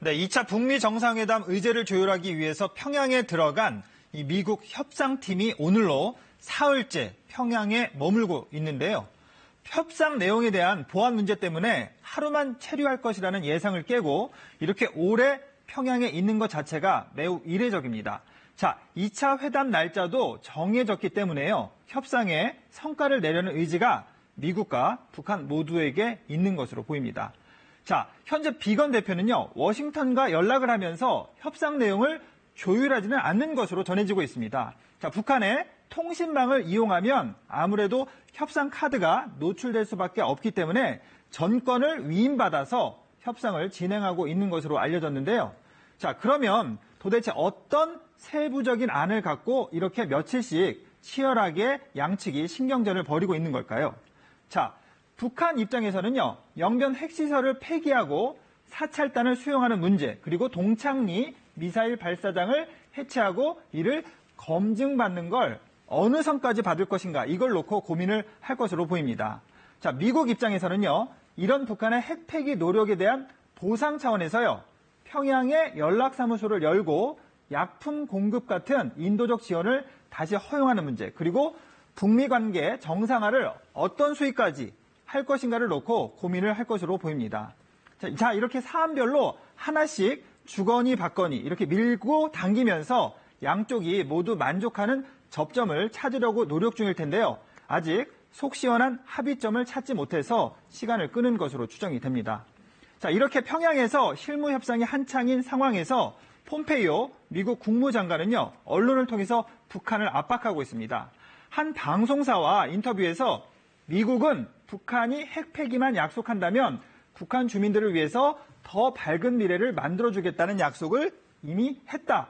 네, 2차 북미 정상회담 의제를 조율하기 위해서 평양에 들어간 이 미국 협상팀이 오늘로 사흘째 평양에 머물고 있는데요. 협상 내용에 대한 보안 문제 때문에 하루만 체류할 것이라는 예상을 깨고 이렇게 오래 평양에 있는 것 자체가 매우 이례적입니다. 자, 2차 회담 날짜도 정해졌기 때문에요. 협상에 성과를 내려는 의지가 미국과 북한 모두에게 있는 것으로 보입니다. 자, 현재 비건 대표는요, 워싱턴과 연락을 하면서 협상 내용을 조율하지는 않는 것으로 전해지고 있습니다. 자, 북한의 통신망을 이용하면 아무래도 협상 카드가 노출될 수밖에 없기 때문에 전권을 위임받아서 협상을 진행하고 있는 것으로 알려졌는데요. 자, 그러면 도대체 어떤 세부적인 안을 갖고 이렇게 며칠씩 치열하게 양측이 신경전을 벌이고 있는 걸까요? 자, 북한 입장에서는요, 영변 핵시설을 폐기하고 사찰단을 수용하는 문제, 그리고 동창리 미사일 발사장을 해체하고 이를 검증받는 걸 어느 선까지 받을 것인가, 이걸 놓고 고민을 할 것으로 보입니다. 자, 미국 입장에서는요, 이런 북한의 핵 폐기 노력에 대한 보상 차원에서요, 평양에 연락사무소를 열고 약품 공급 같은 인도적 지원을 다시 허용하는 문제, 그리고 북미 관계 정상화를 어떤 수위까지 할 것인가를 놓고 고민을 할 것으로 보입니다. 자, 이렇게 사안별로 하나씩 주거니 받거니 이렇게 밀고 당기면서 양쪽이 모두 만족하는 접점을 찾으려고 노력 중일 텐데요. 아직 속 시원한 합의점을 찾지 못해서 시간을 끄는 것으로 추정이 됩니다. 자, 이렇게 평양에서 실무 협상이 한창인 상황에서 폼페이오 미국 국무장관은요, 언론을 통해서 북한을 압박하고 있습니다. 한 방송사와 인터뷰에서 미국은 북한이 핵 폐기만 약속한다면 북한 주민들을 위해서 더 밝은 미래를 만들어주겠다는 약속을 이미 했다.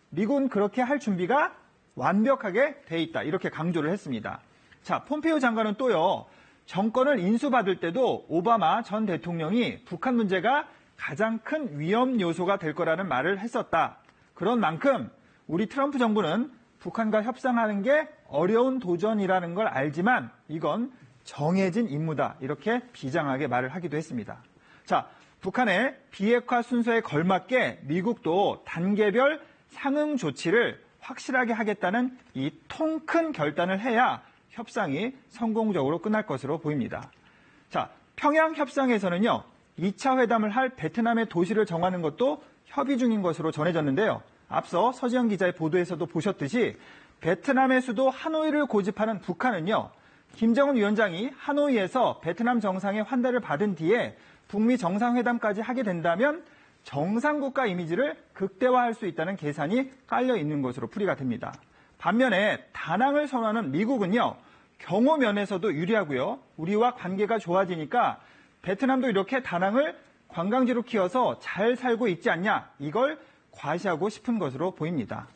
미국은 그렇게 할 준비가 완벽하게 돼 있다. 이렇게 강조를 했습니다. 자, 폼페이오 장관은 또요, 정권을 인수받을 때도 오바마 전 대통령이 북한 문제가 가장 큰 위험 요소가 될 거라는 말을 했었다. 그런 만큼 우리 트럼프 정부는 북한과 협상하는 게 어려운 도전이라는 걸 알지만 이건 정해진 임무다. 이렇게 비장하게 말을 하기도 했습니다. 자, 북한의 비핵화 순서에 걸맞게 미국도 단계별 상응 조치를 확실하게 하겠다는 이 통 큰 결단을 해야 협상이 성공적으로 끝날 것으로 보입니다. 자, 평양 협상에서는요, 2차 회담을 할 베트남의 도시를 정하는 것도 협의 중인 것으로 전해졌는데요. 앞서 서지영 기자의 보도에서도 보셨듯이 베트남의 수도 하노이를 고집하는 북한은요, 김정은 위원장이 하노이에서 베트남 정상의 환대를 받은 뒤에 북미 정상회담까지 하게 된다면 정상국가 이미지를 극대화할 수 있다는 계산이 깔려 있는 것으로 풀이가 됩니다. 반면에 다낭을 선호하는 미국은요, 경호 면에서도 유리하고요, 우리와 관계가 좋아지니까 베트남도 이렇게 다낭을 관광지로 키워서 잘 살고 있지 않냐, 이걸 과시하고 싶은 것으로 보입니다.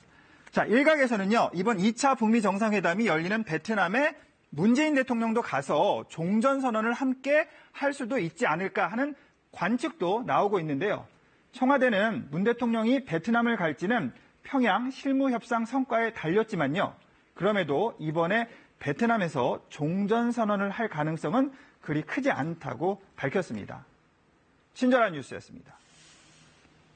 자, 일각에서는요, 이번 2차 북미 정상회담이 열리는 베트남에 문재인 대통령도 가서 종전선언을 함께 할 수도 있지 않을까 하는 관측도 나오고 있는데요. 청와대는 문 대통령이 베트남을 갈지는 평양 실무협상 성과에 달렸지만요. 그럼에도 이번에 베트남에서 종전선언을 할 가능성은 그리 크지 않다고 밝혔습니다. 친절한 뉴스였습니다.